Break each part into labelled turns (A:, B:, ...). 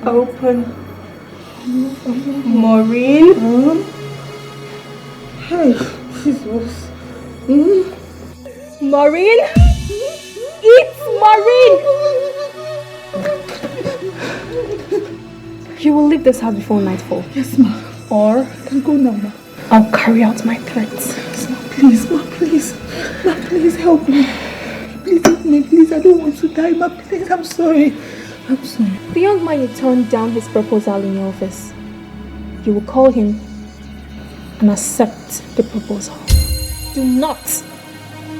A: Open. Maureen.
B: Hey, Jesus.
A: Maureen. It's Maureen. You will leave this house before nightfall.
B: Yes, ma.
A: Or
B: I can go now, ma.
A: I'll carry out my threats.
B: Yes, ma, please, ma, please. Ma, please help me. Please help me, please. I don't want to die, ma, please. I'm sorry. I'm sorry.
A: The young man you turned down his proposal in your office. You will call him and accept the proposal. Do not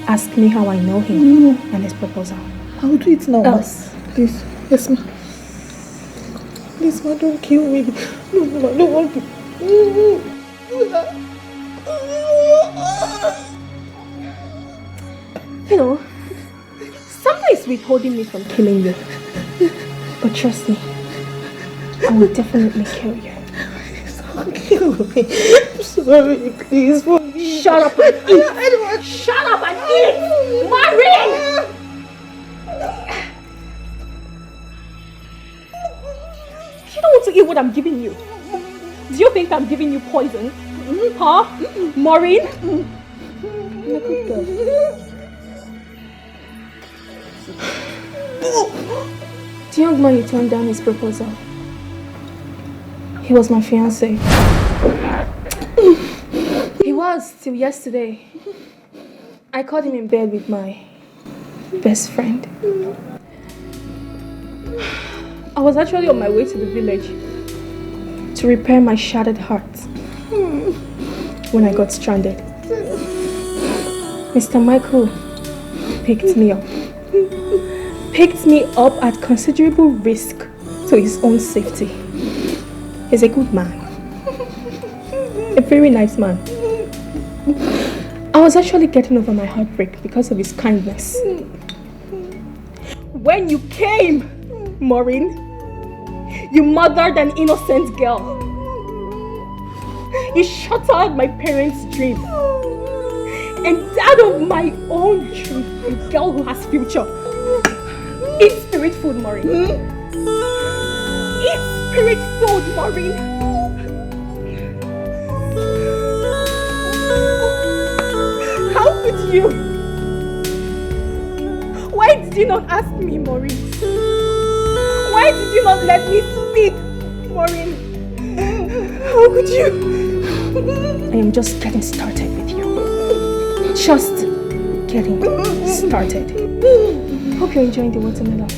A: ask me how I know him and his proposal.
B: I'll do it now,
A: Else.
B: ma. Please. Yes, ma. Please, ma, don't kill me. No, I don't want to.
A: You know, something is withholding me from killing you. But trust me, I will definitely kill you.
B: Don't kill me. I'm sorry, please.
A: Shut up and eat! Shut up and eat! Maureen! You don't want to eat what I'm giving you. Do you think I'm giving you poison? Huh? Maureen? You're a good girl. The young man you turned down his proposal. He was my fiancé. He was till yesterday. I caught him in bed with my best friend. I was actually on my way to the village to repair my shattered heart when I got stranded. Mr. Michael picked me up. Picked me up at considerable risk to his own safety. He's a good man. A very nice man. I was actually getting over my heartbreak because of his kindness. When you came, Maureen, you murdered an innocent girl. You shattered my parents' dream. And that of my own dream, a girl who has future. Eat spirit food, Maureen. Eat spirit food, Maureen. How could you? Why did you not ask me, Maureen? Why did you not let me speak, Maureen? How could you? I am just getting started with you. Just getting started. Hope you're enjoying the watermelon.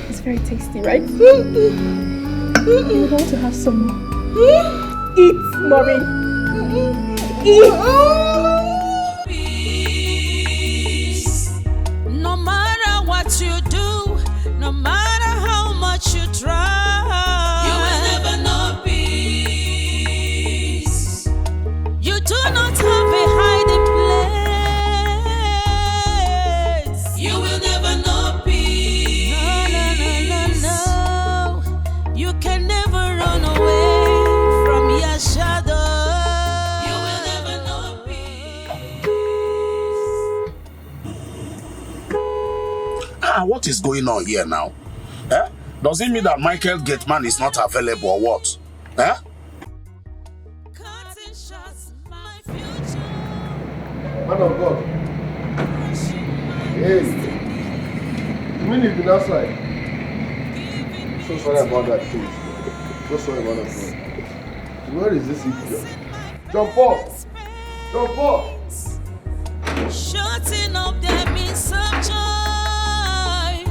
A: It's very tasty, right? You want to have some more? Eat, Maureen. Eat.
C: No matter what you do, no matter how much you try, you will never know peace. You do not have a hiding place. You will never know peace. No. You can never run away from your shadow. You will never know peace.
D: What is going on here now? Eh? Does it mean that Michael Gateman is not available or what? Eh?
E: Man of God. Hey. You mean you've been outside? So sorry about that, please. So sorry about that, bro. Where is this idiot? Jump off! Jump off!
C: Shutting up that means some joy.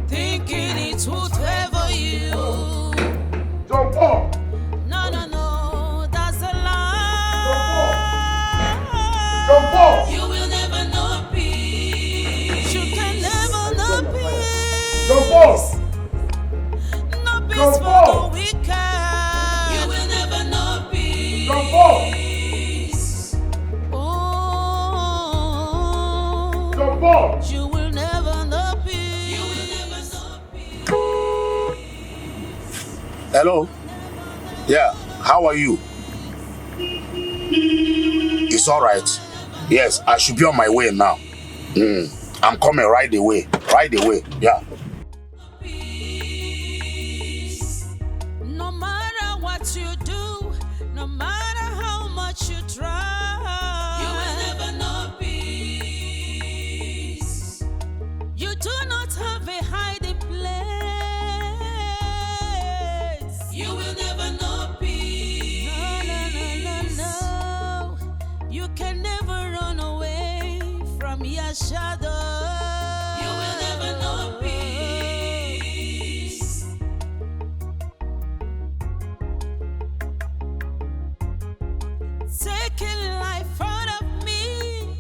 C: Thinking it would favor you.
E: Jump off!
C: No, that's a lie.
E: Jump off!
C: You will never know peace. You can never know peace.
E: Jump off!
C: No peace
E: Jump
C: for
E: off!
C: the wicked. You will never know peace.
E: Jump off!
C: Oh,
E: Jump off!
C: you will never know peace. You will never know peace.
D: Hello? Yeah, how are you? It's alright. Yes, I should be on my way now. I'm coming right away. Right away, yeah.
C: shadow. You will never know peace. Taking life out of me,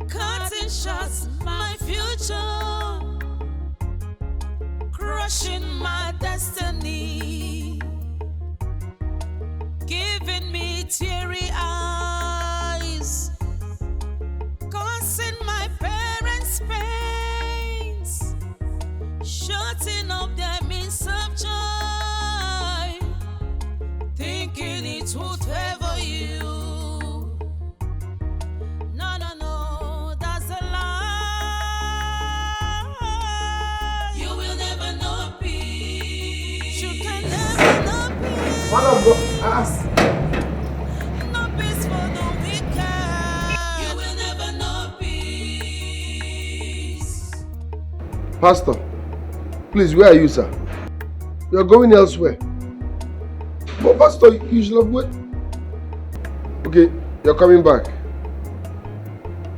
C: cutting shots my future, crushing my destiny, giving me teary eyes, causing my parents pains, shutting up their means of joy, thinking it would favor you. No, no, no, that's a lie. You will never know peace. You can never know peace. No peace for the wicked. You will never know peace.
E: Pastor, please, where are you, sir? You're going elsewhere. But Pastor, you should have waited. Okay, you're coming back.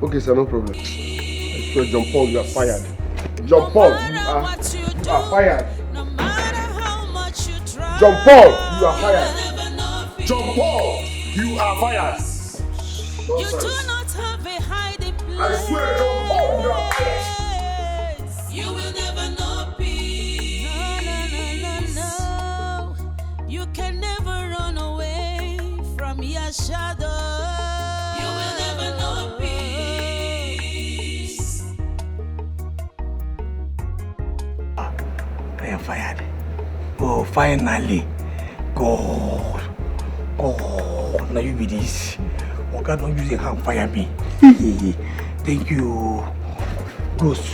E: Okay, sir, no problem. I swear, John Paul, you are fired. John Paul, you are fired.
C: No matter how much you try.
E: John Paul, you are fired.
D: John Paul, you are fired.
C: You do not have a hiding place.
E: I swear, John Paul, you are fired.
C: You will never know peace. No. You can never run away from your shadow. You will never know peace.
B: I am fired. Oh, finally. God. Now you be this. Oh, God, don't use your hand fire me. Thank you. Ghost.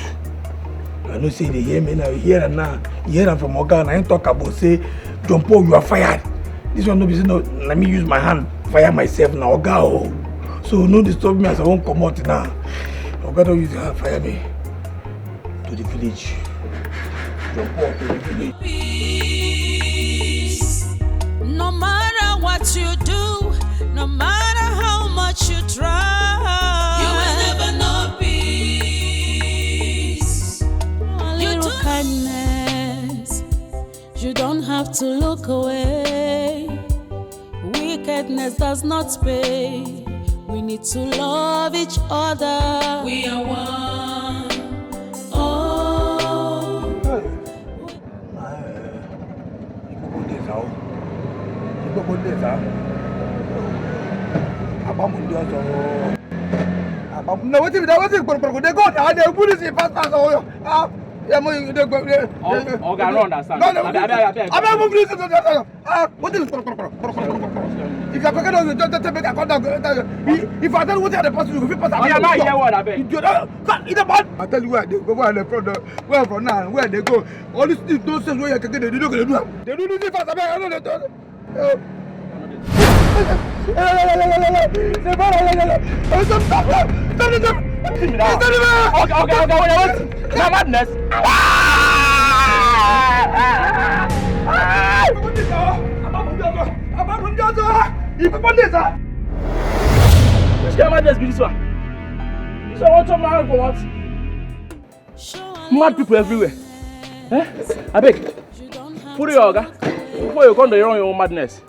B: I know say they hear me now, hear and now. Hear them from Oga and I ain't talk about say, John Paul, you are fired. This one no be say no, let me use my hand, fire myself now, Oga. Oh. So no disturb me as I won't come out now. Oga don't use your hand, fire me. To the village. John Paul to the village.
C: Peace. No matter what you do, no matter how much you try, you will never know peace. A little kindness, you don't have to look away. Wickedness does not pay. We need to love each other. We are one. Oh.
F: No, what if that was it? They go down, they put it in fast. I don't understand. What is if you're talking about the if I tell you what the person you pass, I tell you where they go, where they from now, where they go. All these things don't say where you can get, they do them. They do this fast. I don't know. Okay, madness. Which kind of madness be this one? So what to man for what? Mad people everywhere. I beg. Put it yoga. Before you come to your own madness.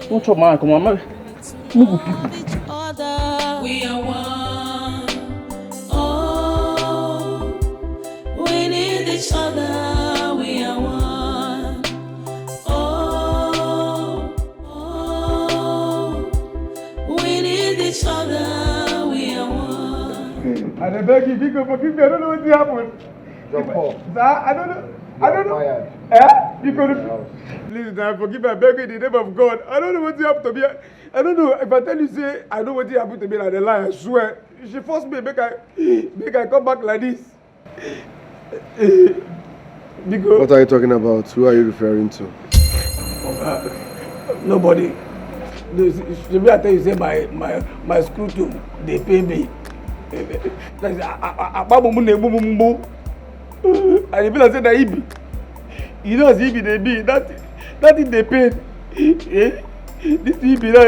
F: What's up, man? Come on, man. Move people.
C: We are one. Oh, we need each other. We are one. Oh, we need each other. We are one.
F: I beg you, because forgive me. I don't know what happened.
E: John Paul.
F: Sir, I don't know. Because please, now forgive me. I beg you in the name of God. I don't know what happened to me. I don't know if I tell you say I know what happened to me like the lie. I swear. She forced me make I come back like this. Because
E: What are you talking about? Who are you referring to?
B: Nobody. Maybe I tell you say my school too, they pay me. And if I say that Ibi, you know as Ibi they be, that thing they pay. This Ibi now,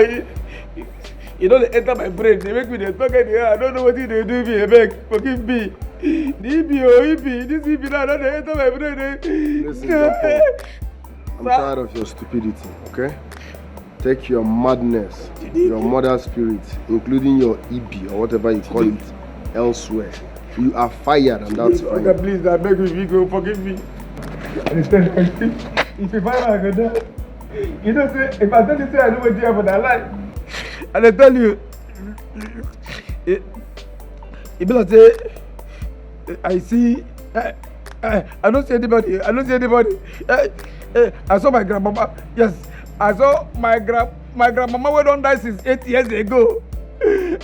F: You know, they enter my brain. They make me the talk in the air. I don't know what they do me. I beg, forgive me. The EB, this EB now, they enter my brain.
E: Listen, I'm tired of your stupidity, okay? Take your madness, your mother spirit, including your EB or whatever you call it, elsewhere. You are fired and that's fine.
F: Okay, please, I beg you, go forgive me. Understand? If you find out I go die, you know, say, if I tell you, say I know what you have on that life, and I tell you, it be like say, I see, I don't see anybody, I saw my grandmama, yes, I saw my grandmama who don't die since 8 years ago.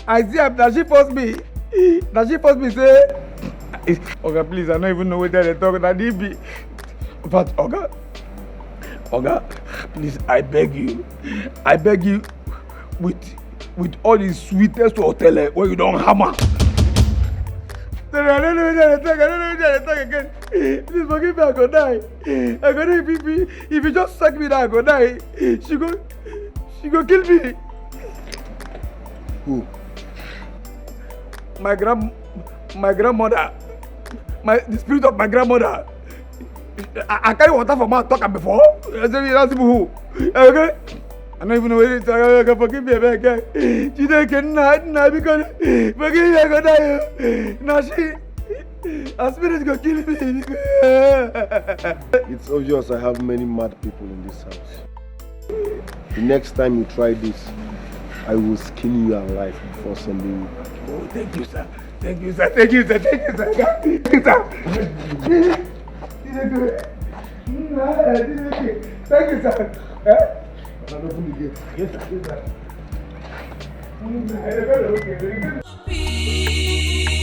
F: I see her, that she forced me, say, okay, please, I don't even know what they're talking about, but, Oga, please, I beg you, with all the sweetest hotel where you don't hammer. I don't know talk again. Please forgive me, I go die. If you just suck me down, I go die. She go kill me.
E: Who?
F: My grandmother. The spirit of my grandmother. I carry water from her talk before. I said, that's who. Okay? I don't even know what it is. Forgive me, again. She don't get nothing because forgive me, I go die. Now her spirit go kill me.
E: It's obvious I have many mad people in this house. The next time you try this, I will skin you alive before sending you.
F: Oh, thank you, sir. Thank you, sir. Thank you, sir.
C: Peace.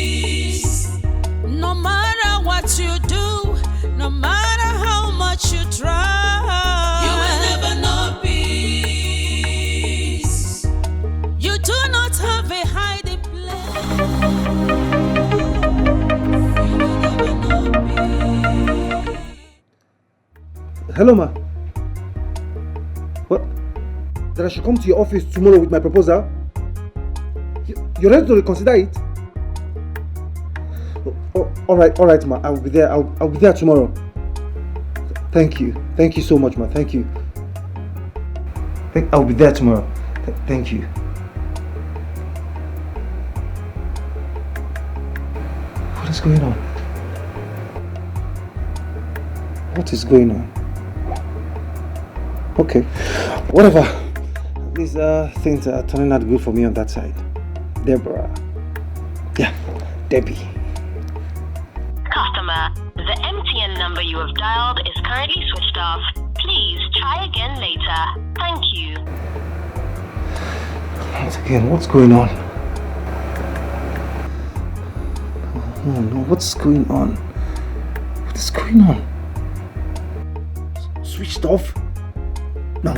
C: No matter what you do, no matter how much you try, you will never know peace. You do not have a hiding place. You will never know peace.
G: Hello, ma. What? That I should come to your office tomorrow with my proposal? You're ready to reconsider it? All right, ma. I will be there. I'll be there tomorrow. Thank you so much, ma. Thank you. I'll be there tomorrow. Thank you. What is going on? What is going on? Okay, whatever. These things are turning out good for me on that side. Deborah. Yeah, Debbie.
H: Customer, the MTN number you have dialed is currently switched off. Please try again later. Thank you.
G: Once again, what's going on? Oh no, what's going on? What is going on? Switched off? No.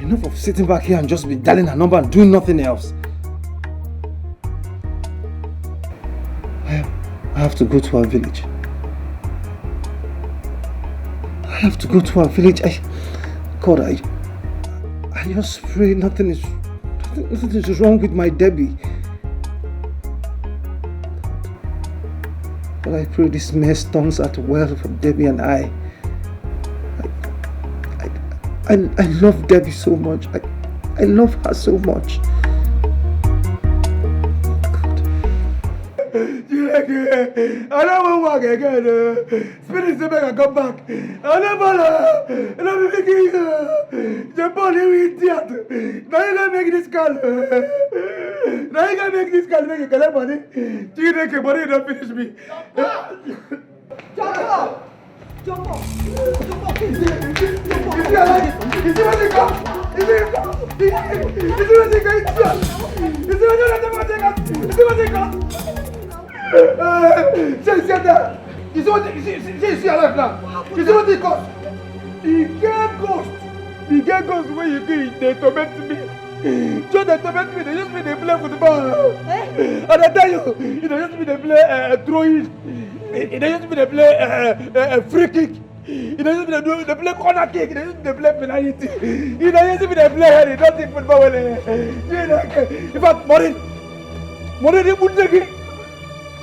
G: Enough of sitting back here and just be dialing her number and doing nothing else. I have to go to our village. I just pray nothing is wrong with my Debbie. But I pray this mess turns out well for Debbie and I. I love Debbie so much. I love her so much.
F: I don't want to walk again. Spirit say make I come back. I don't make you. Jump on you idiot. Now you gonna make this call. Make you collect money. You take your money and don't finish me. Jump up. Is it what they got? Say that. You see what see alive now? You see what they cost? The game ghost where you do they torment me. So they torment me, they use me, they play football. And I tell you, they use me, they play throwing. They use me, they play free kick. He doesn't even the play corner kick. He doesn't play penalty. He doesn't even play head. He doesn't football. In fact, Morin, he wouldn't take it.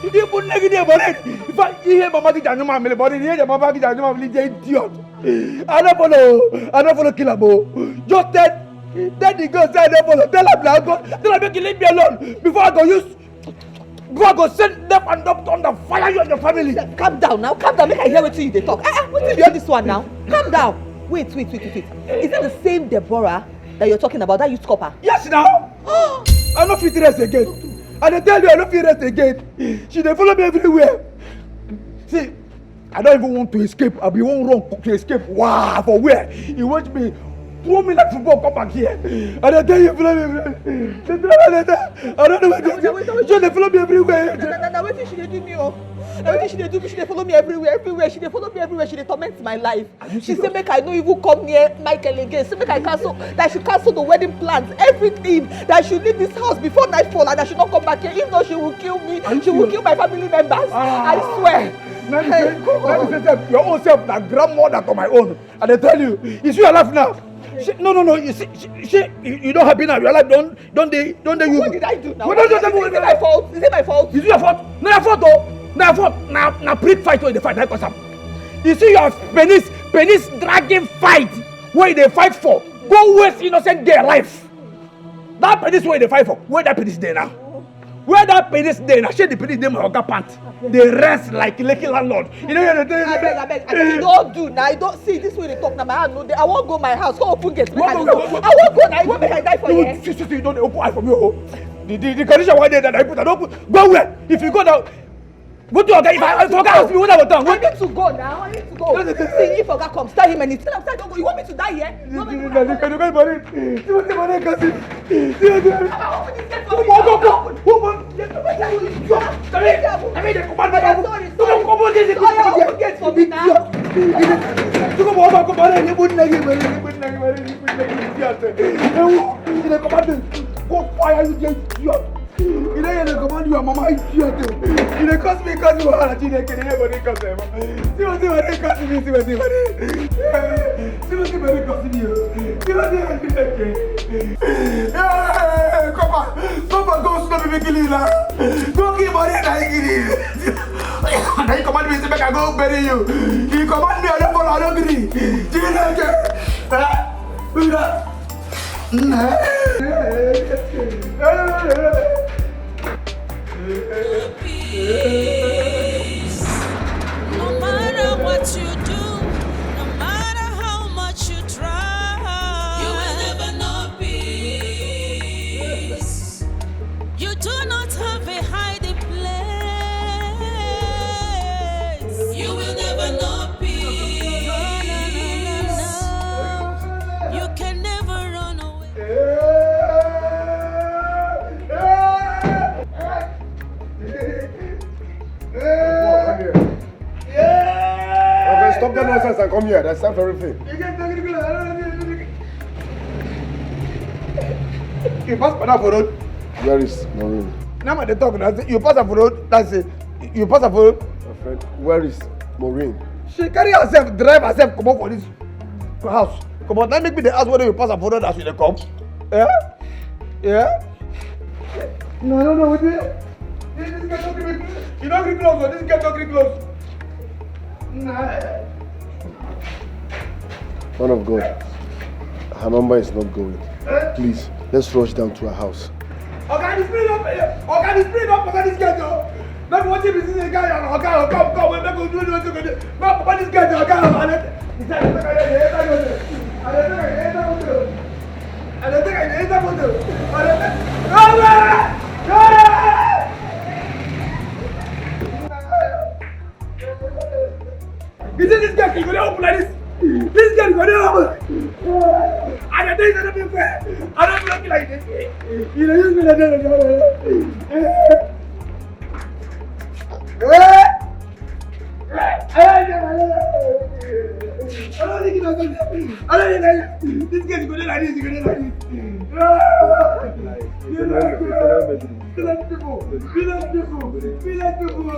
F: He wouldn't take it, Morin. In fact, he hear Mama Januma, Morin, he hear Mama Januma, idiot. I don't follow Killabo. Just then the girl said, I don't follow. Tell her, make you leave me alone before I go use. Go go send them and up on the fire you and your family.
A: Calm down now, calm down. Make I hear what you they talk. What is beyond this one now? Calm down. Wait. Is that the same Deborah that you're talking about? That you copper?
F: Yes, now. I'm not fit rest again. And I tell you, I don't fit rest again. She they follow me everywhere. See, I don't even want to escape. I'll be one wrong to escape. Wow, for where? You want me? Throw me like football, come back here. And I tell you, follow me. I don't know what to do. They follow me everywhere.
A: Now what did she do me? Now what did she do me? She follow me everywhere. She follow me everywhere. She torment my life. She say make I no even come near Michael again. Say make I cancel. That she cancel the wedding plans, everything. That I should leave this house before nightfall and I should not come back here. If not, she will kill me. She will kill my family members. I swear. Your own self, that grandmother to my own. And I tell you, is you alive now? No. You see, you don't happy now. You're like, don't they? What did I do now?
F: Is it
A: my fault? Is it my fault?
F: Is it your fault? No, your fault though. No, your fault. Now, prick fight where they fight. Like some. You see your penis dragging fight where they fight for. Go waste innocent girl life. That penis where they fight for. Where that penis there now? Where that penis there now? Share the penis there my oga pant. They rest like lucky landlord. You know what
A: I beg. You don't do now. I don't see this way they talk now. My hand no day. I won't go my house. Go open gate. I won't go now. You want me to die for you?
F: You don't open eye from you. The condition one day that I put, I don't put. Go where? If you go now, go to Oga. If I forget ask me what I will done.
A: I need to go now. I need to go. See if Oga comes, tell him and tell him don't go. You want me to die here? You want me to die? Go fire you, you know you command your mama idiot. You dey cause me cause you are you dey nobody cause them. See what they cause me. See what they cause me. Come on, go stop me killing now. Go kill body and I kill you. Now you command me to make I go bury you. You command me I don't follow, I don't agree. Do you know that?
C: No matter what you do, no matter how much you try, you will never know peace. You do not have a hiding place. You will never know peace. No. You can never run away.
E: Okay, stop that nonsense and come here. That's time for everything.
F: You pass for that for road.
E: Where is Maureen?
F: Now they talk. You pass for road. That's it. You pass for road.
E: My friend, where is Maureen?
F: She carry herself, drive herself, come up for this house. Come on, now make me the ask whether you pass for road as you come. Yeah. No. What is it? This guy don't give me. You don't get close. This guy don't get close. Nah.
E: Man of God, her number is not going. Please, let's rush down to her house.
F: Okay, this speed up. Okay, this speed up. Okay, this guy though. Maybe what if this is a guy? Okay, come. We're not going to do what you're going to do. But this guy though. Okay, you see this guy can go open like this? This guy can go open. And the days are not fair. I don't look like this. You know, use me like that. This guy is going like this. Be like people.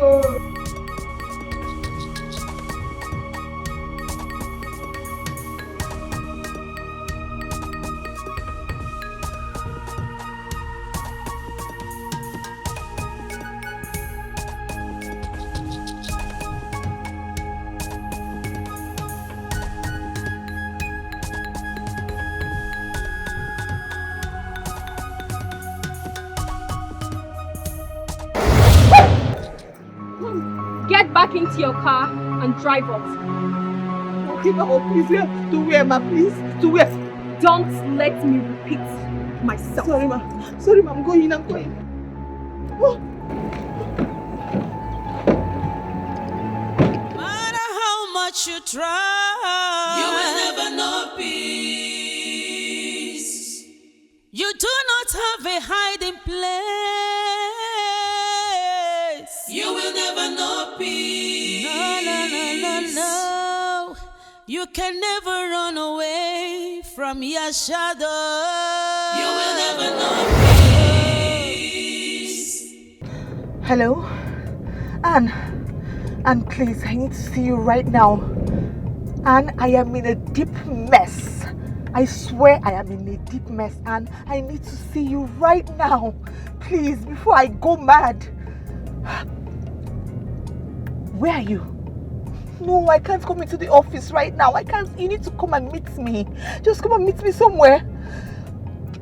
A: back into your car and drive off.
I: Okay, oh, please, yeah. To where, ma, please? To where?
A: Don't let me repeat myself.
I: Sorry, ma. Sorry, ma. I'm going. Oh.
C: Matter how much you try, you will never know peace. You do not have a hiding place. You will never know peace. No. You can never run away from your shadow. You will never know peace.
I: Hello? Anne, please, I need to see you right now. Anne, I am in a deep mess. I swear I am in a deep mess, Anne. I need to see you right now. Please, before I go mad. Where are you? No, I can't come into the office right now. I can't. You need to come and meet me. Just come and meet me somewhere.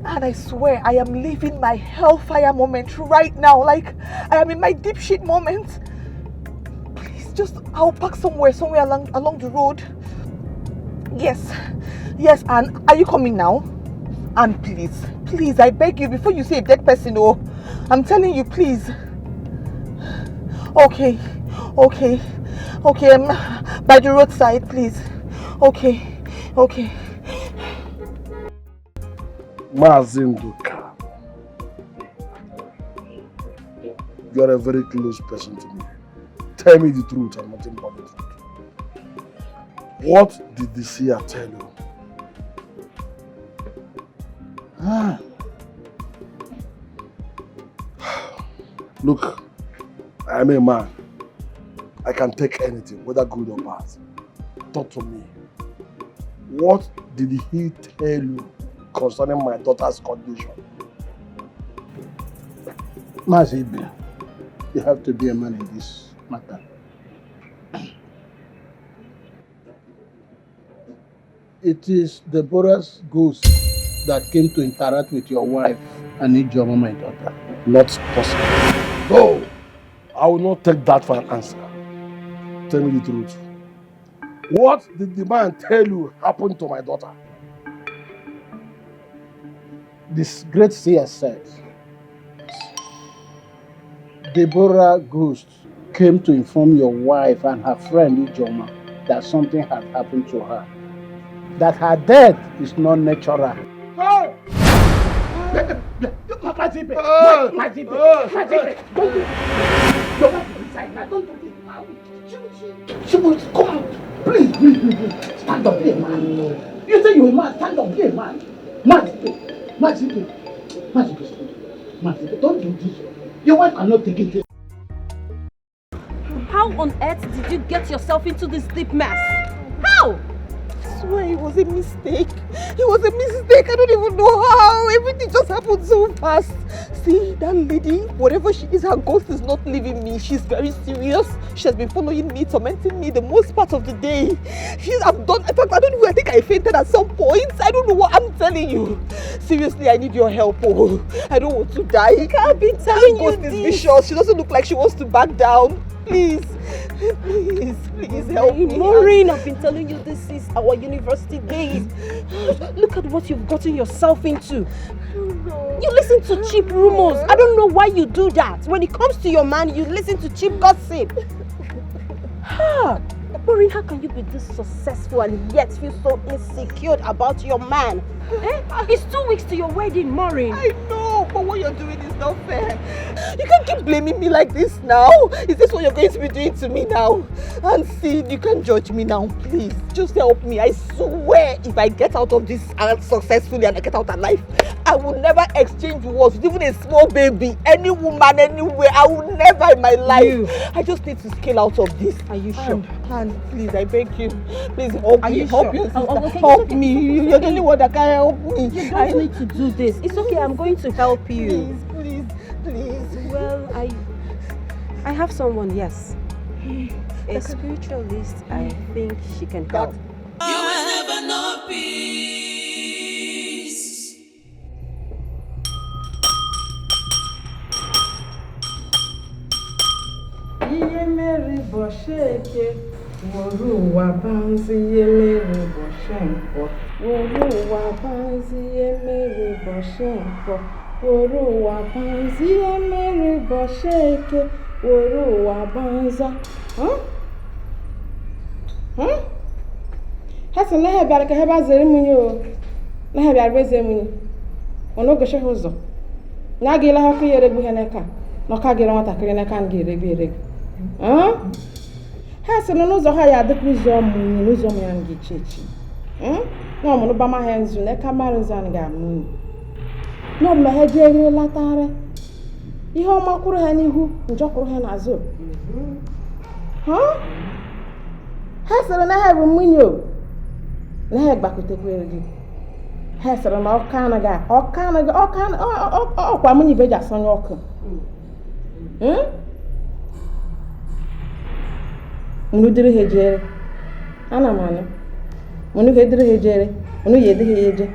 I: And I swear I am living my hellfire moment right now. Like I am in my deep shit moment. Please, I'll park somewhere along the road. Yes, Anne. Are you coming now? Anne, please, I beg you, before you say a dead person, oh, I'm telling you, please. Okay, by the roadside, please. Okay.
E: Mazinduka, you are a very close person to me. Tell me the truth and nothing but the truth. What did the seer tell you? Look, I am a man. I can take anything, whether good or bad. Talk to me. What did he tell you concerning my daughter's condition?
J: Mazibe, you have to be a man in this matter. It is Deborah's ghost that came to interact with your wife and Ijoma, my daughter.
E: Not possible. No, I will not take that for an answer. Tell me the truth. What did the man tell you happened to my daughter?
J: This great seer said, Deborah Ghost came to inform your wife and her friend Ijoma that something had happened to her. That her death is not natural.
E: Hey!
J: Mazibe, don't do it. Your wife is inside now. Don't do this now. She will come out. Please. Stand up, be a man. You say you're a man. Stand up, be a man. Mazibe, don't do this. Your wife cannot take it.
A: How on earth did you get yourself into this deep mess? How?
I: I swear it was a mistake. I don't even know how. Everything just happened so fast. See, that lady, whatever she is, her ghost is not leaving me. She's very serious. She has been following me, tormenting me the most part of the day. In fact, I think I fainted at some point. I don't know what I'm telling you. Seriously, I need your help. Oh, I don't want to die. I've been telling you this. Her ghost is vicious. She doesn't look like she wants to back down. Please help me.
A: Maureen, I've been telling you this is our university days. Look at what you've gotten yourself into. You listen to cheap rumors. I don't know why you do that. When it comes to your man, you listen to cheap gossip. Maureen, how can you be this successful and yet feel so insecure about your man? It's 2 weeks to your wedding, Maureen.
I: I know, but what you're doing is not fair. You can't keep blaming me like this now. Is this what you're going to be doing to me now? And see, you can't judge me now, please. Just help me. I swear, if I get out of this successfully and I get out alive, I will never exchange words with even a small baby, any woman, anywhere. I will never in my life. I just need to scale out of this.
A: Are you sure?
I: And please, I beg you. Please help me. Help me.
A: Okay,
I: help me. You're the only one that can help me.
A: You don't need to do this. It's okay. I'm going to help you.
I: Please.
A: Well, I have someone, yes. A spiritualist. I think she can help.
C: You will never know peace.
A: Iye mere bosheke. Woru wabanzi ye mere boshenko. Woru wabanzi ye mere boshenko. Woru wabanzi ye mere bosheke. Woru wabanza. Hasa na hebiara ka heba zere munyi o. Na hebiara beze munyi. Ono go shehu zo. Na gila ha ku yere gbu heneka. No ka gira nwata kire neka ngire bi ere. Hasa no zo ha ya de kuzo munyi no zo ya ngi chechi. No mo no ba ma henzu neka marinzan ga munyi. No me he je latare. Ihe ọma kwuru ha n'ihu, njọ kwuru ha n'azụ. Ha sịrị na ha bụ nwunye o. Na ha gbakwutekwere gị. Ha sịrị na ọka anaghị ọkwa nwunye ibe ji asọnye ọkụ. Munu dịrị ha ejere. Ana m anụ. Munu ha edịrị ha ejere. Munu ya edịghị ya eje.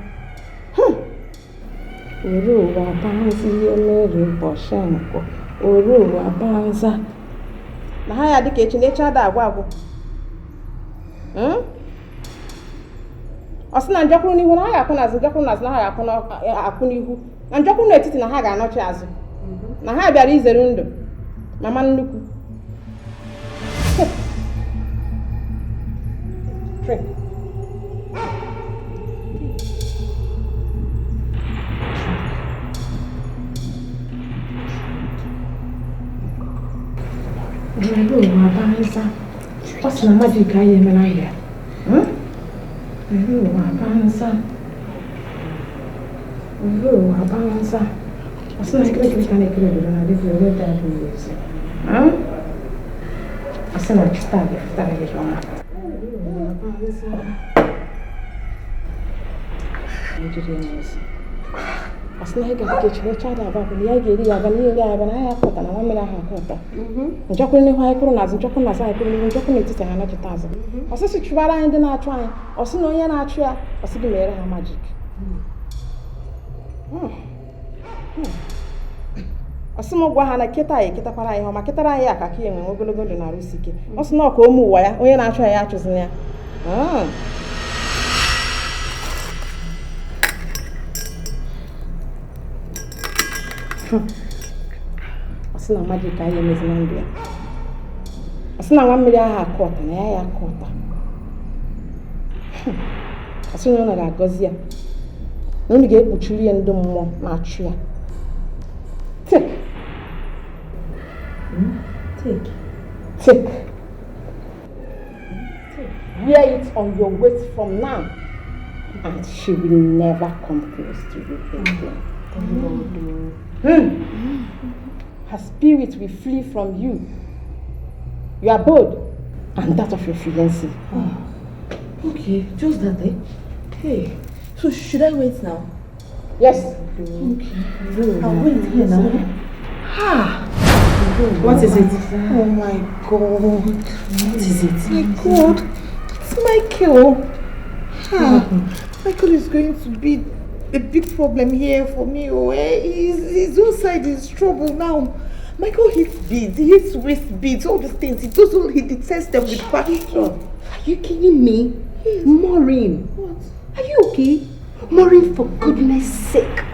A: Uru wabanzi ye mere boshenko. Uru wabanza. Na ha ya dịka echi na-eche ada agwa. Ọ sị na njọkwuru n'ihu na ha ga-akwụ n'azụ, njọkwuru n'azụ na ha ga-akwụ n'ihu. Na njọkwuru n'etiti na ha ga-anọchi azụ. Na ha bịara izere ndụ. Mama nnukwu. Wabanza. What's the magic I am in here? Wabanza. Wabanza. What's the magic I can do? I did the way that we use it. I said, I started Nigerian. Asna hega ke chada ba ko ya geri ya ba ni ya ba na ya kota na mamela ha kota njokuru ni hwa ikuru na njokuru na sa ikuru ni njokuru ni tita na chitaza osisi chubara ndi na atwa an osi no onye na atwa osi gi mere ha magic osi mo gwa ha na kita ya kita kwara ya ma kitara ya aka ka enwe ogologo ndụ na rusike osi no ka omu ụwa ya onye na atwa ya achụzina ya Asina magic aye mezinambia. Asina nwammiri aha akọta na ya akọta. Asina na ga-agọzi ya. Unu ga-ekpuchiri ya ndị mmụọ na-achụ ya. Take. Wear it on your waist from now. And she will never come close to you again. Her spirit will flee from you, your abode, and that of your fiancé.
I: Okay, just that, eh? Hey, so should I wait now?
A: Yes.
I: Okay. I'll wait here now.
A: What is it?
I: Oh my God.
A: What is it?
I: My God. It's Michael. Michael is going to be a big problem here for me. His own side is trouble now. Michael hates beads, he hates waist beads, all these things. He detests them with passion.
K: Are you kidding me?
I: Yes.
K: Maureen.
I: What?
K: Are you okay? Maureen, for goodness sake.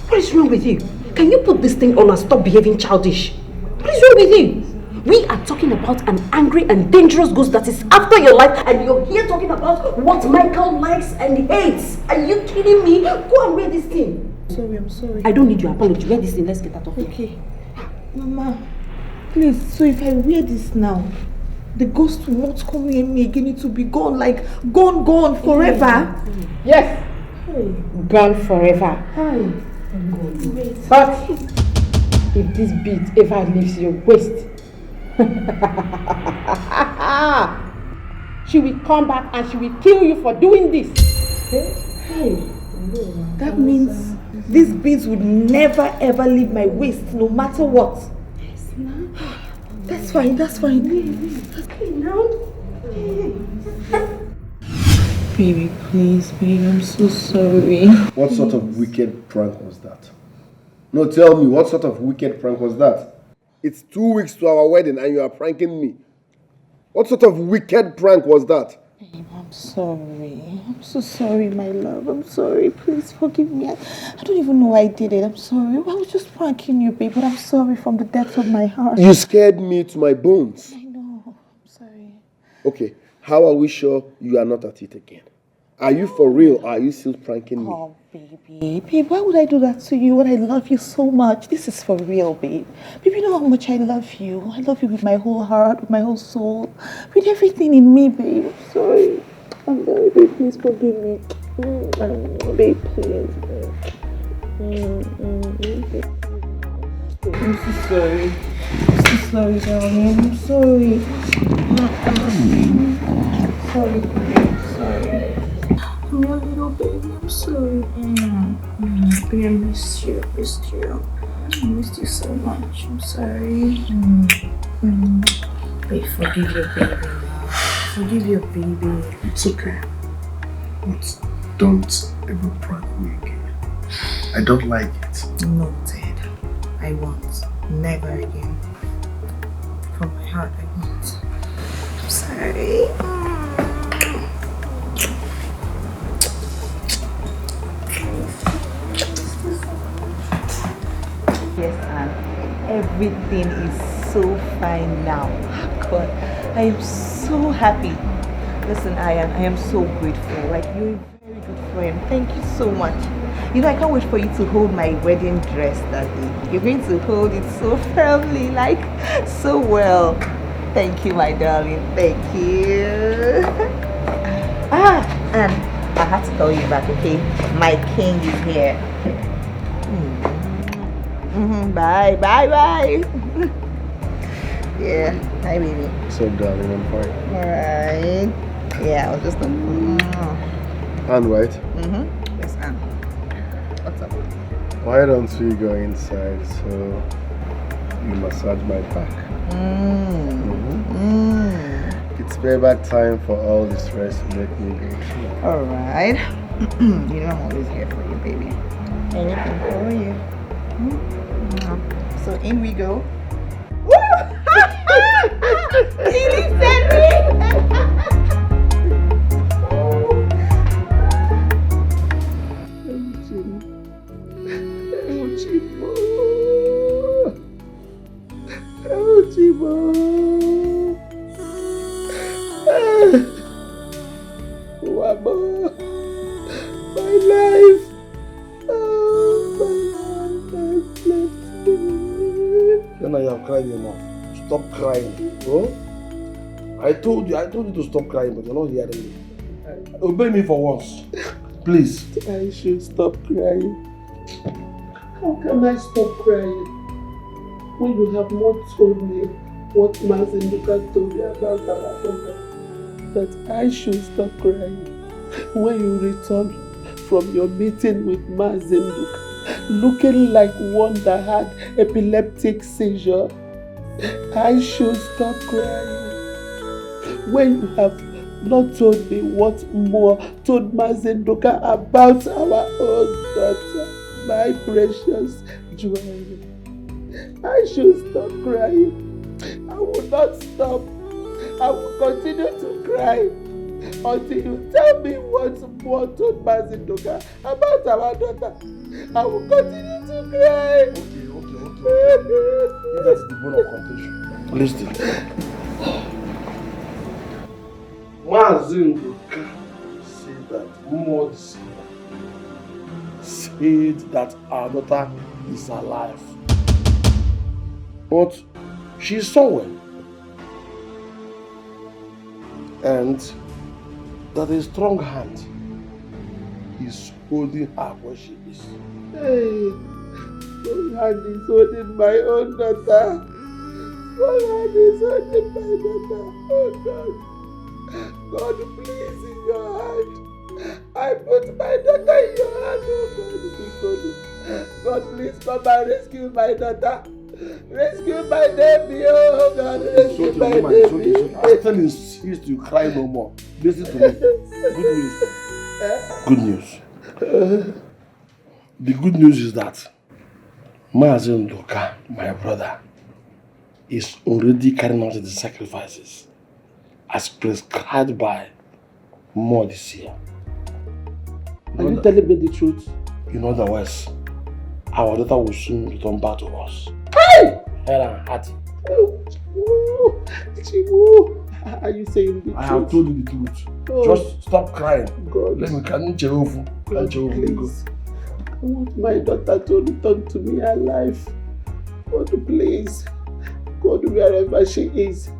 K: What is wrong with you? Can you put this thing on and stop behaving childish? What is wrong with you? We are talking about an angry and dangerous ghost that is after your life, and you're here talking about what Michael likes and hates. Are you kidding me? Go and wear this thing.
I: I'm sorry.
K: I don't need your apology. Wear this thing. Let's get out of here.
I: Okay. Mama, please, so if I wear this now, the ghost will not come near me again. It will be gone, like gone forever.
A: Yes. Hey. Gone forever.
I: Hi.
A: But if this bead ever leaves your waist, she will come back and she will kill you for doing this.
I: Hey. That means these beads would never ever leave my waist, no matter what.
K: Yes, ma'am.
I: That's fine.
K: Okay, now.
I: Baby, please, baby, I'm so sorry.
E: What sort of wicked prank was that? No, tell me, what sort of wicked prank was that? It's 2 weeks to our wedding and you are pranking me. What sort of wicked prank was that?
I: Babe, I'm sorry. I'm so sorry, my love. I'm sorry. Please forgive me. I don't even know why I did it. I'm sorry. I was just pranking you, babe, but I'm sorry from the depths of my heart.
E: You scared me to my bones.
I: I know. I'm sorry.
E: Okay, how are we sure you are not at it again? Are you for real or are you still pranking me?
I: Oh, baby. Babe, why would I do that to you when I love you so much? This is for real, babe. Babe, you know how much I love you. I love you with my whole heart, with my whole soul, with everything in me, babe. I'm sorry. I'm sorry, babe. Please forgive me. Babe, please. I'm so sorry. I'm so sorry, darling. I'm sorry. Sorry, babe. Sorry. I'm your little baby. I'm sorry. Babe, I missed you. I missed you. I missed you so much. I'm sorry. Babe, forgive your baby. Forgive your baby.
E: It's okay. But don't ever prank me again. I don't like it.
I: Noted. I won't. Never again. From my heart, I won't. I'm sorry. Yes, Anne. Everything is so fine now. God, I am so happy. Listen, I am so grateful. Like, you're a very good friend. Thank you so much. You know, I can't wait for you to hold my wedding dress that day. You're going to hold it so firmly, like, so well. Thank you, my darling. Thank you. And I had to call you back, okay? My king is here. Bye, bye, bye. Yeah, hi, baby.
E: So, darling, I'm fine.
I: Alright. Yeah, I was just
E: Anne, right?
I: Yes, Anne. What's up?
E: Why don't we go inside so you massage my back? It's payback time for all the stress you make me go through.
I: Alright. You know I'm always here for you, baby. Anything for you. So in we go. Really sent me.
J: Wabo, my life. Oh, my life has left me.
E: Then I have cried enough. Stop crying. Oh? I told you to stop crying, but you're not hearing me. Obey me for once. Please.
J: I should stop crying. How can I stop crying when you have not told me what Mazinduka told me about our daughter? That I should stop crying when you return from your meeting with Mazinduka, looking like one that had epileptic seizure. I should stop crying when you have not told me what more told Mazinduka about our own daughter, my precious Joanne. I should stop crying. I will not stop. I will continue to cry until you tell me what more told Mazinduka about our daughter. I will continue to cry.
E: Okay. If that's the bone of contention. Listen. Mazinduka said that Mod said that our daughter is alive. But she's somewhere. And that a strong hand is holding her where she is.
J: Hey, strong hand is holding my own daughter. Strong hand is holding my daughter. Oh God. God, please, in your hand. I put my daughter in your hand. Oh God, God, please come and rescue my daughter. Rescue my baby, oh God, rescue my baby.
E: I still insist you cry no more. Listen to me. Good news. The good news is that Mazinduka, my brother, is already carrying out the sacrifices as prescribed by more this year.
J: Are you telling me the truth?
E: In other words, our daughter will soon return back to us.
J: Hey!
E: Head and hearty.
J: Oh, Chibu, are you saying the truth?
E: I have told you the truth.
J: Oh.
E: Just stop crying.
J: God.
E: Let me can Jehovah.
J: God, please. I want my daughter to return to me alive. God, please. God, wherever she is,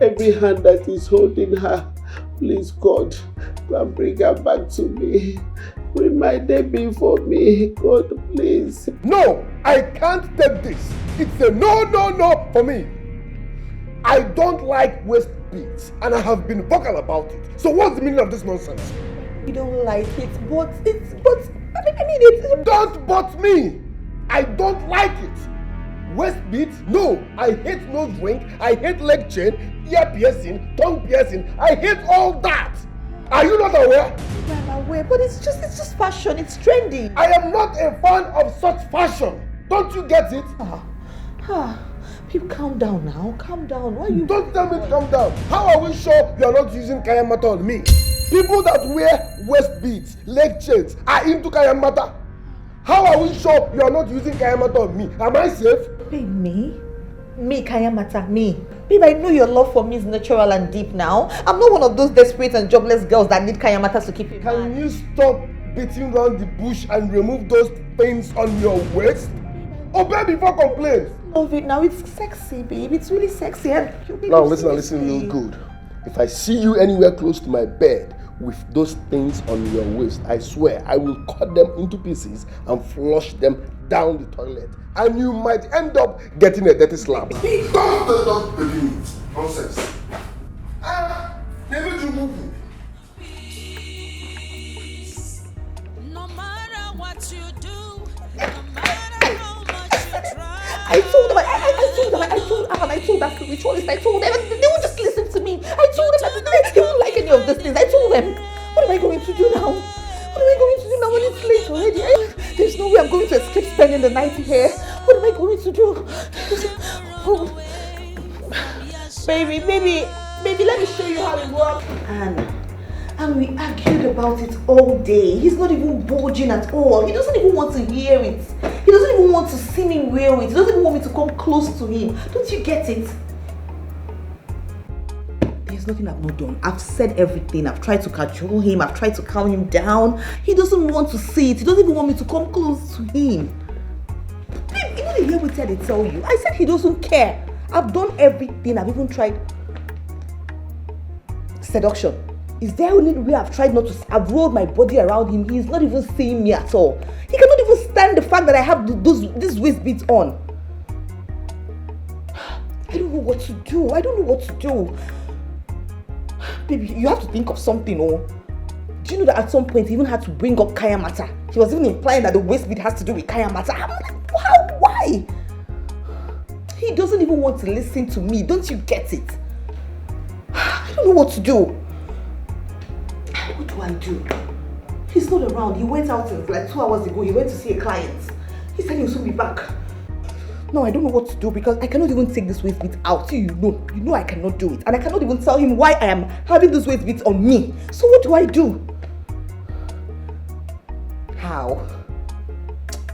J: every hand that is holding her, please, God, go and bring her back to me. Remind me for me. God, please.
F: No, I can't take this. It's a no for me. I don't like waste beads, and I have been vocal about it. So what's the meaning of this nonsense?
I: You don't like it, but I mean it's...
F: Don't but me! I don't like it. Waist beads? No. I hate nose ring, I hate leg chain, ear piercing, tongue piercing. I hate all that. Are you not aware?
I: I'm aware, but it's just fashion. It's trendy.
F: I am not a fan of such fashion. Don't you get it?
I: People, calm down now. Calm down. Why you...
F: Don't tell me to calm down. How are we sure you are not using kayamata on me? People that wear waist beads, leg chains are into kayamata. How are we sure you are not using kayamata on me? Am I safe?
I: Babe, me? Me, kayamata, me. Babe, I know your love for me is natural and deep now. I'm not one of those desperate and jobless girls that need kayamata to keep it.
F: Can you stop beating around the bush and remove those pains on your waist? Obey before complain.
I: Love it now. It's sexy, babe. It's really sexy.
F: Now listen real good. If I see you anywhere close to my bed with those things on your waist, I swear I will cut them into pieces and flush them down the toilet. And you might end up getting a dirty slap. Don't believe it. Nonsense. Never do move.
C: No matter what you do, no matter how much you try.
I: I told that spiritualist, I told them, and they would just listen to me. I told them, they don't like any of these things. I told them, what am I going to do now? What am I going to do now when it's late already? There's no way I'm going to escape spending the night here. What am I going to do? Oh. Baby, let me show you how it works. And we argued about it all day. He's not even budging at all. He doesn't even want to hear it. He doesn't even want to see me wear it. He doesn't even want me to come close to him. Don't you get it? There's nothing I've not done. I've said everything. I've tried to cajole him. I've tried to calm him down. He doesn't want to see it. He doesn't even want me to come close to him. Babe, you know the hear what they tell you. I said he doesn't care. I've done everything. I've even tried seduction. Is there any way I've tried not to? I've rolled my body around him. He's not even seeing me at all. He cannot even stand the fact that I have this waist beads on. I don't know what to do. Baby, you have to think of something, oh. Do you know that at some point he even had to bring up kayamata? He was even implying that the waist bead has to do with kayamata. I'm like, how? Why? He doesn't even want to listen to me. Don't you get it? I don't know what to do. What do I do? He's not around. He went out like 2 hours ago. He went to see a client. He said he'll soon be back. No, I don't know what to do because I cannot even take this waist bead out. You know I cannot do it. And I cannot even tell him why I am having this waist bead on me. So what do I do? How?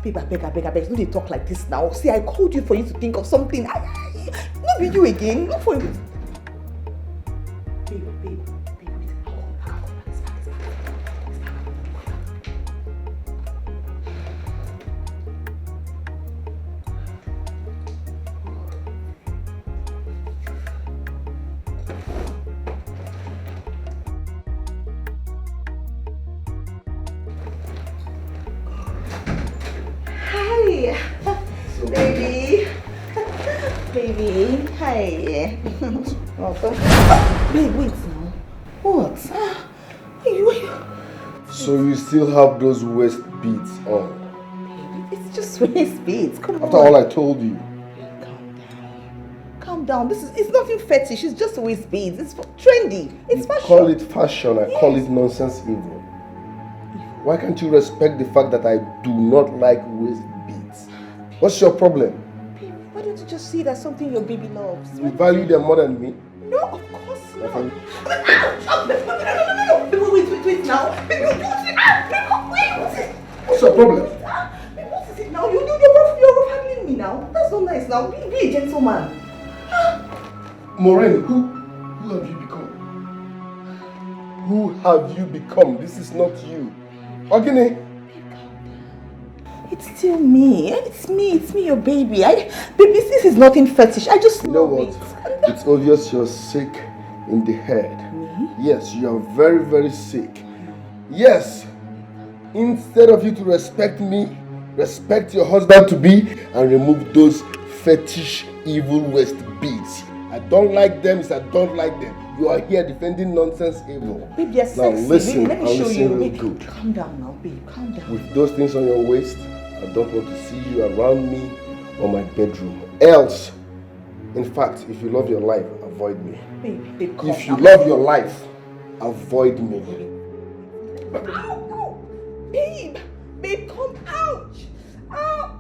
I: Babe, I beg. Don't they talk like this now? See, I called you for you to think of something. Not with you again. Not for you. Babe. Baby, hi. Welcome. Babe, wait now. What?
E: So you still have those waist beads on?
I: Baby, it's just waist beads. Come on.
E: After all I told you.
I: Calm down. It's nothing fetish. It's just waist beads. It's trendy. It's fashion.
E: Call it fashion. I call it nonsense evil. Why can't you respect the fact that I do not like waist beads? What's your problem?
I: What don't you just see it as something your baby loves?
E: You value them more than me?
I: No, of course not. No. Wait now. Baby, wait.
E: What's your problem?
I: Baby, what is it now? You're handling me now. That's not nice now. Be a gentleman.
E: Maureen, who have you become? Who have you become? This is not you. Ogini.
I: It's still me. It's me, your baby. Baby, this is nothing fetish. I just
E: know what? It's obvious you're sick in the head. Yes, you are very, very sick. Yes, instead of you to respect me, respect your husband to be, and remove those fetish evil west beads. I don't like them, I don't like them. You are here defending nonsense evil.
I: Babe, you're sexy.
E: Now listen,
I: babe, let me show you.
E: real
I: Babe,
E: good.
I: Calm down now, babe, calm down.
E: With those things on your waist, I don't want to see you around me or my bedroom. Else, in fact, if you love your life, avoid me.
I: Babe, calm
E: if you
I: down.
E: love your life, avoid me.
I: Ow! Babe, come out! Ow!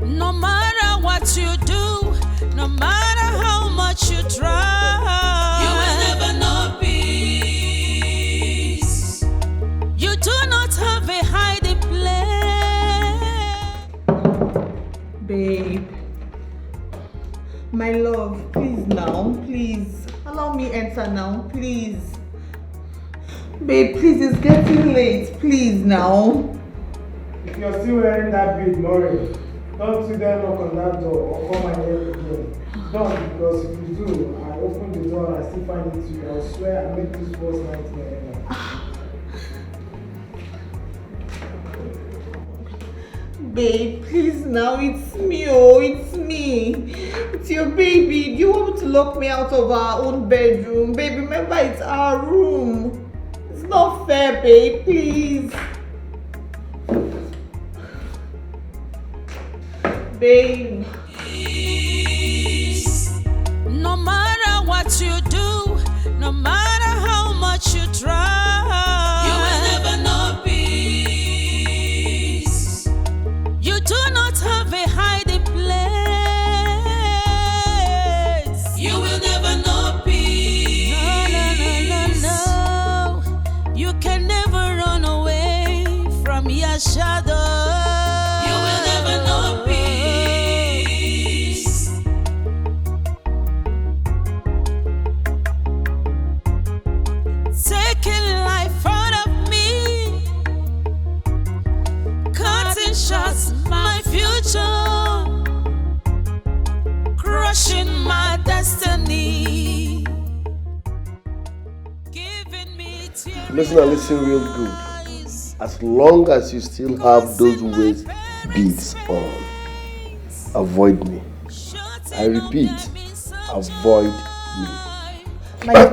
C: No matter what you do, no matter how much you try, you will never know peace. You do not have a hiding place.
I: Babe, my love, please now, please. Allow me enter now, please. Babe, please, it's getting late, please now.
F: If you're still wearing that bead, Maureen, don't sit there, knock on that door or call my name again. Don't, because if you do, I open the door and I still find it to you. I swear I make this worst nightmare ever.
I: Babe, please now, it's me, oh, it's me. It's your baby. Do you want me to lock me out of our own bedroom? Babe, remember it's our room. It's not fair, babe, please. Babe.
C: No matter what you do, no matter how much you try, you will never know peace. You do not have a hiding place. You will never know peace. No. You can never run away from your shadow. You will never know peace. Taking life out of me, cutting shots my future, crushing my destiny.
E: Listen and listen real good. As long as you still have those waist beads on, avoid me. I repeat, avoid me.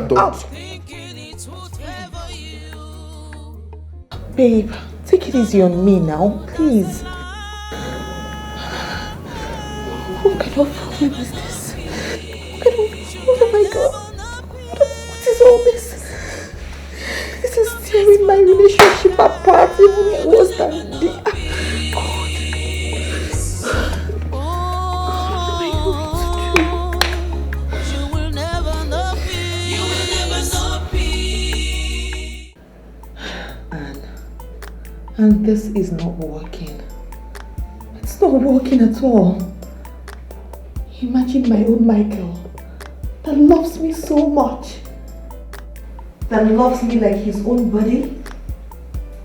E: Don't.
I: Babe, take it easy on me now, please. What kind of problem is this? What have I got? What is all this? This is tearing my relationship apart even worse than the... And this is not working. It's not working at all. Imagine my own Michael that loves me so much. That loves me like his own body.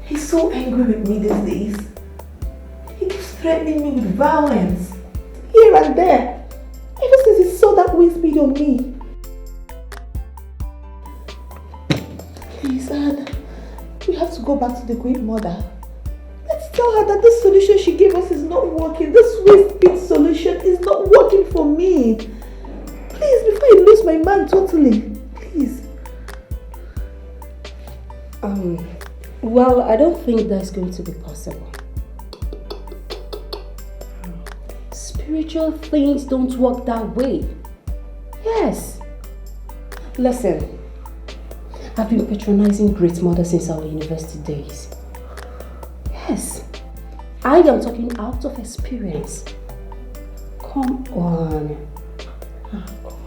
I: He's so angry with me these days. He keeps threatening me with violence. Here and there. Ever since he saw that waist bead on me. Please, Anne. We have to go back to the Great Mother. Let's tell her that this solution she gave us is not working. This waist bead solution is not working for me. Please, before I lose my man totally. Please.
K: Well, I don't think that's going to be possible. Spiritual things don't work that way. Yes. Listen. I've been patronizing Great Mother since our university days. Yes. I am talking out of experience. Come on.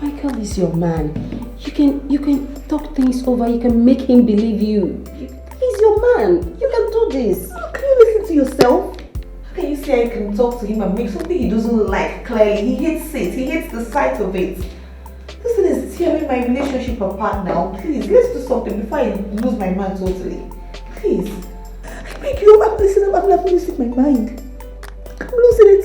K: Michael is your man. You can talk things over. You can make him believe you. He's your man. You can do this.
I: Can you listen to yourself? How can you say I can talk to him and make something he doesn't like clearly? He hates it. He hates the sight of it. This thing is tearing my relationship apart now. Please, let's do something before I lose my mind totally. Please. I beg you, I'm losing my mind. I'm losing it.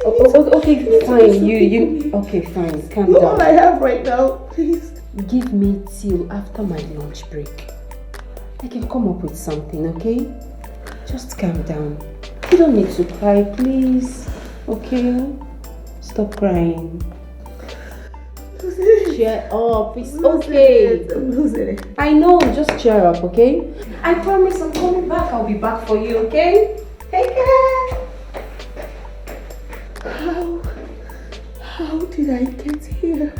K: Okay, fine. Okay, fine. Calm down.
I: All I have right now, please.
K: Give me till after my lunch break. I can come up with something, okay? Just calm down. You don't need to cry, please. Okay? Stop crying. Cheer up. It's okay.
I: I'm losing it.
K: I know. Just cheer up, okay? I promise I'm coming back. I'll be back for you, okay? Take care.
I: How did I get here?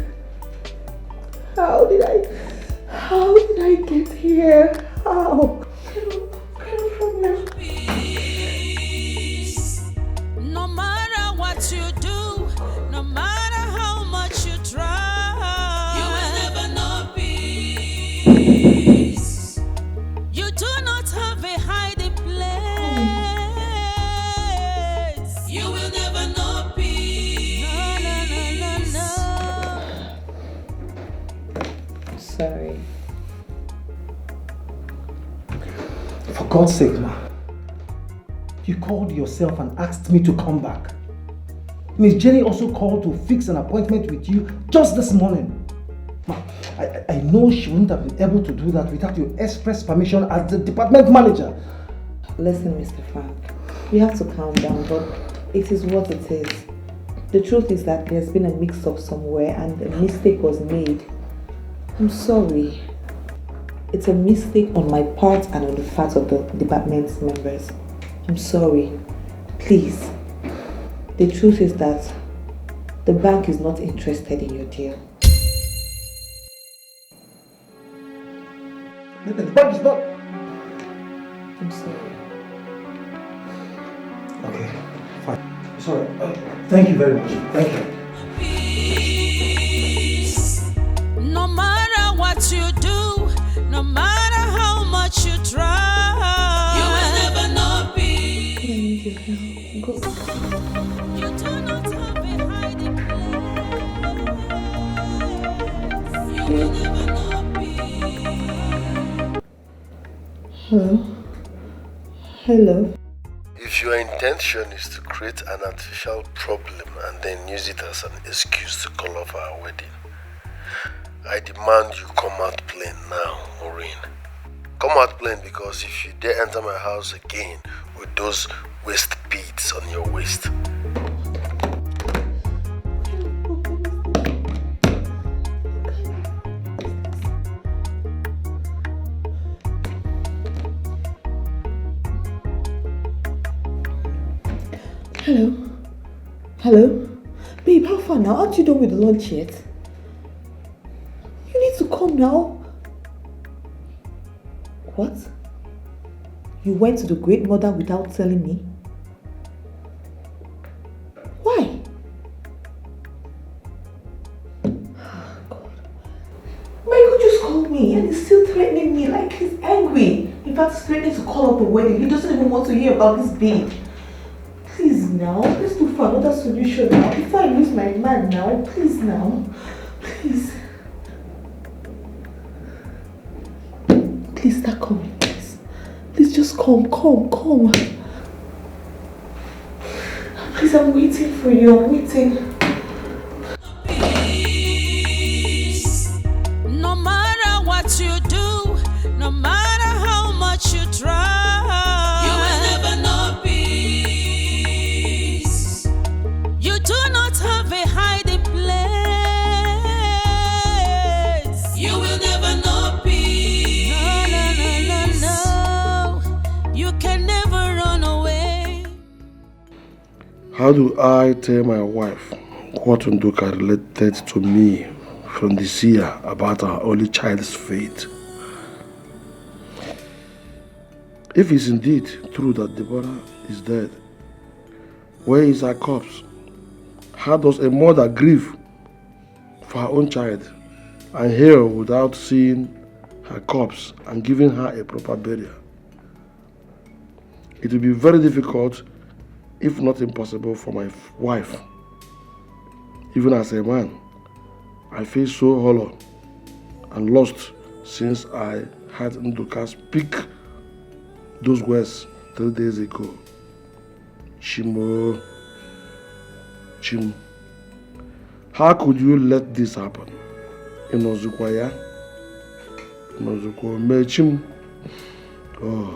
I: How did I get here? How?
C: No matter what you do, no matter how much you try, you will never know peace. You do not have a hiding place. You will never know peace. No.
K: Sorry.
G: For God's sake, ma. You called yourself and asked me to come back. Miss Jenny also called to fix an appointment with you just this morning. Ma, I know she wouldn't have been able to do that without your express permission as the department manager.
I: Listen, Mr. Frank, you have to calm down, but it is what it is. The truth is that there's been a mix-up somewhere and a mistake was made. I'm sorry. It's a mistake on my part and on the part of the department's members. I'm sorry. Please. The truth is that the bank is not interested in your deal.
G: The bank is not.
I: I'm sorry.
G: Okay, fine. Sorry. Thank you very much. Thank you.
C: No matter what you do, no matter how much you try, you will never know peace.
I: I need your help. Go.
C: You do not have a hiding place. You will never know peace.
I: Hello? Hello?
E: If your intention is to create an artificial problem and then use it as an excuse to call off our wedding, I demand you come out plain now, Maureen. Come out plain, because if you dare enter my house again with those waist beads on your waist.
I: Hello? Hello? Babe, how far now? Aren't you done with the lunch yet? You need to come now. What? You went to the Great Mother without telling me? Why? God. Michael just called me and he's still threatening me like he's angry. In fact, he's threatening to call up the wedding. He doesn't even want to hear about this bead. Please now, let's look for another solution now. Before I lose my mind now, please now. Please. Please start coming, please. Please just come. Please, I'm waiting for you, I'm waiting.
C: No matter what you do, no matter how much you try, you will never know peace. You do not have a hiding place. You will never know peace. No. You can never run away.
E: How do I tell my wife what Nduka related to me from this year about our only child's fate? If it's indeed true that Deborah is dead, where is her corpse? How does a mother grieve for her own child and heal without seeing her corpse and giving her a proper burial? It will be very difficult, if not impossible, for my wife. Even as a man, I feel so hollow and lost since I had Nduka speak those words 3 days ago. Chimo, Chim, how could you let this happen? Inozukwaya, Inozukwa Mechim. Oh,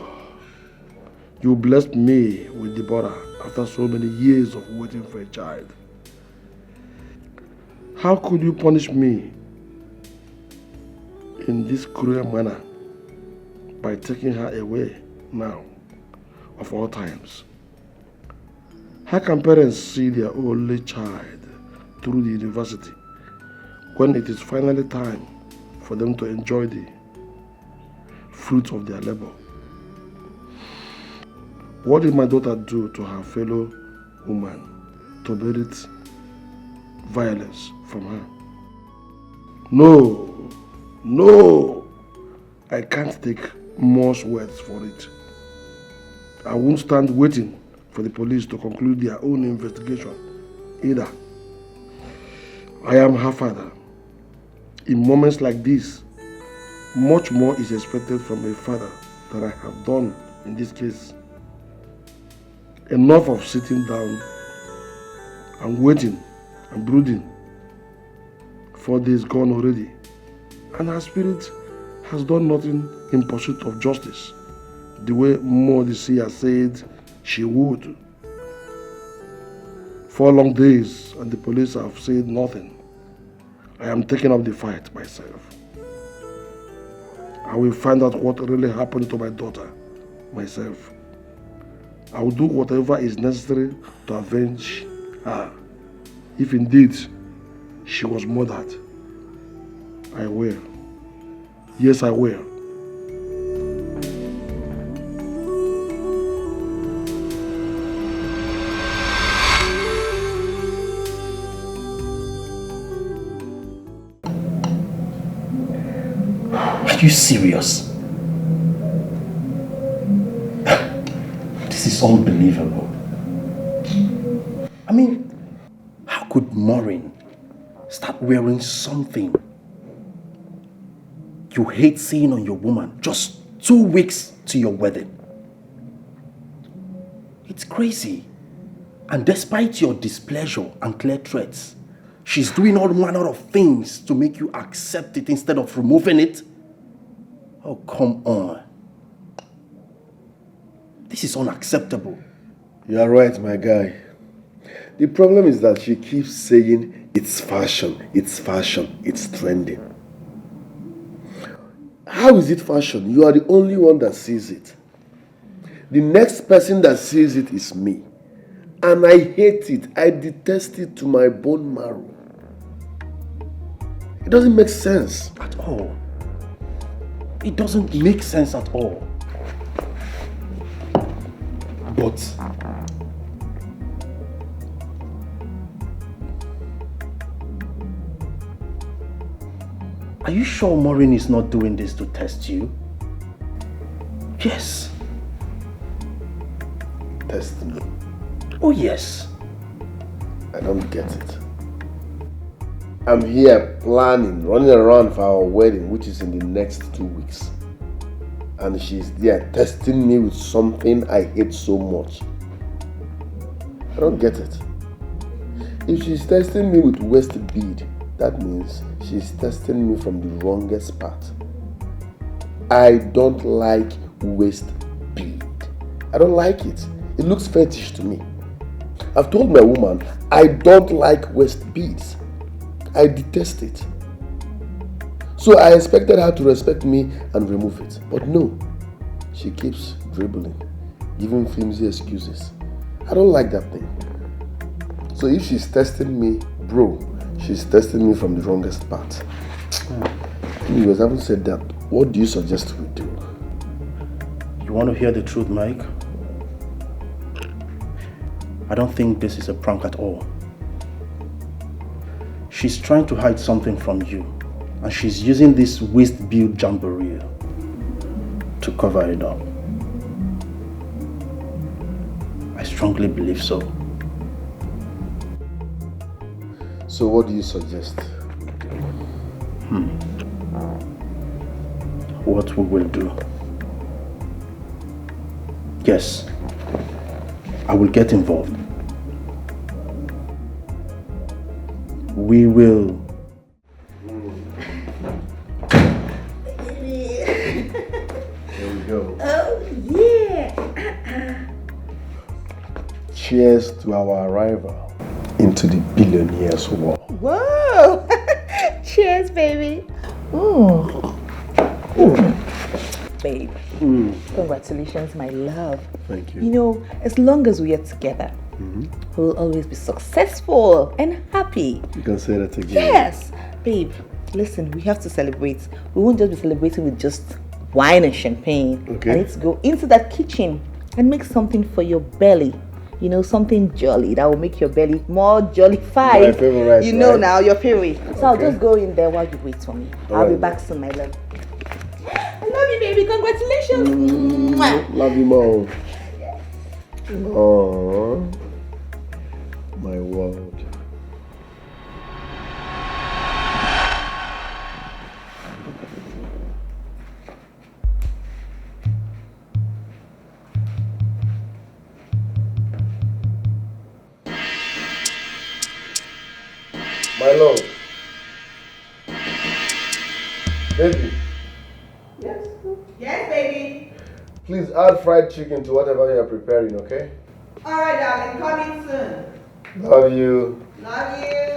E: you blessed me with Deborah after so many years of waiting for a child. How could you punish me in this cruel manner by taking her away now, of all times? How can parents see their only child through the university when it is finally time for them to enjoy the fruits of their labor? What did my daughter do to her fellow woman to merit violence from her? No, I can't take more words for it. I won't stand waiting for the police to conclude their own investigation either. I am her father. In moments like this, much more is expected from a father than I have done in this case. Enough of sitting down and waiting and brooding. 4 days gone already, and her spirit has done nothing in pursuit of justice, the way Modisia said she would. 4 long days and the police have said nothing. I am taking up the fight myself. I will find out what really happened to my daughter myself. I will do whatever is necessary to avenge her. If indeed she was murdered, I will. Yes, I will.
B: Are you serious? This is unbelievable. I mean, how could Maureen start wearing something you hate seeing on your woman just 2 weeks to your wedding? It's crazy. And despite your displeasure and clear threats, she's doing all manner of things to make you accept it instead of removing it. Oh, come on. This is unacceptable.
E: You are right, my guy. The problem is that she keeps saying it's fashion, it's trending. How is it fashion? You are the only one that sees it. The next person that sees it is me. And I hate it. I detest it to my bone marrow. It doesn't make sense.
B: At all. It doesn't make sense at all. But are you sure Maureen is not doing this to test you? Yes.
E: Test me?
B: Oh yes.
E: I don't get it. I'm here planning, running around for our wedding, which is in the next 2 weeks. And she's there testing me with something I hate so much. I don't get it. If she's testing me with waist bead, that means she's testing me from the wrongest part. I don't like waist bead. I don't like it. It looks fetish to me. I've told my woman I don't like waist beads. I detest it. So I expected her to respect me and remove it. But no, she keeps dribbling, giving flimsy excuses. I don't like that thing. So if she's testing me, bro, she's testing me from the wrongest part. Anyways, I haven't said that. What do you suggest we do?
B: You
D: want to hear the truth, Mike? I don't think this is a prank at all. She's trying to hide something from you, and she's using this waist bead jamboree to cover it up. I strongly believe so.
E: So what do you suggest?
D: What we will do? Yes, I will get involved. We will.
E: There we go.
I: Oh, yeah.
E: Cheers to our arrival into the billionaire's world.
I: Whoa. Cheers, baby. Babe, congratulations, my love.
E: Thank you.
I: You know, as long as we are together, we'll always be successful and happy.
E: You can say that again.
I: Yes. Babe, listen, we have to celebrate. We won't just be celebrating with just wine and champagne.
E: Okay.
I: I need to go into that kitchen and make something for your belly. You know, something jolly that will make your belly more jollified.
E: My favorite,
I: you know
E: right?
I: now, your favorite. So I'll just go in there while you wait for me. I'll be back soon, my love. I love you, baby. Congratulations.
E: Love you, Mom. Oh, my world. My love. Baby.
I: Yes. Yes, baby.
E: Please add fried chicken to whatever you are preparing, okay?
I: All right, darling. Coming soon.
E: Love you.
I: Love you.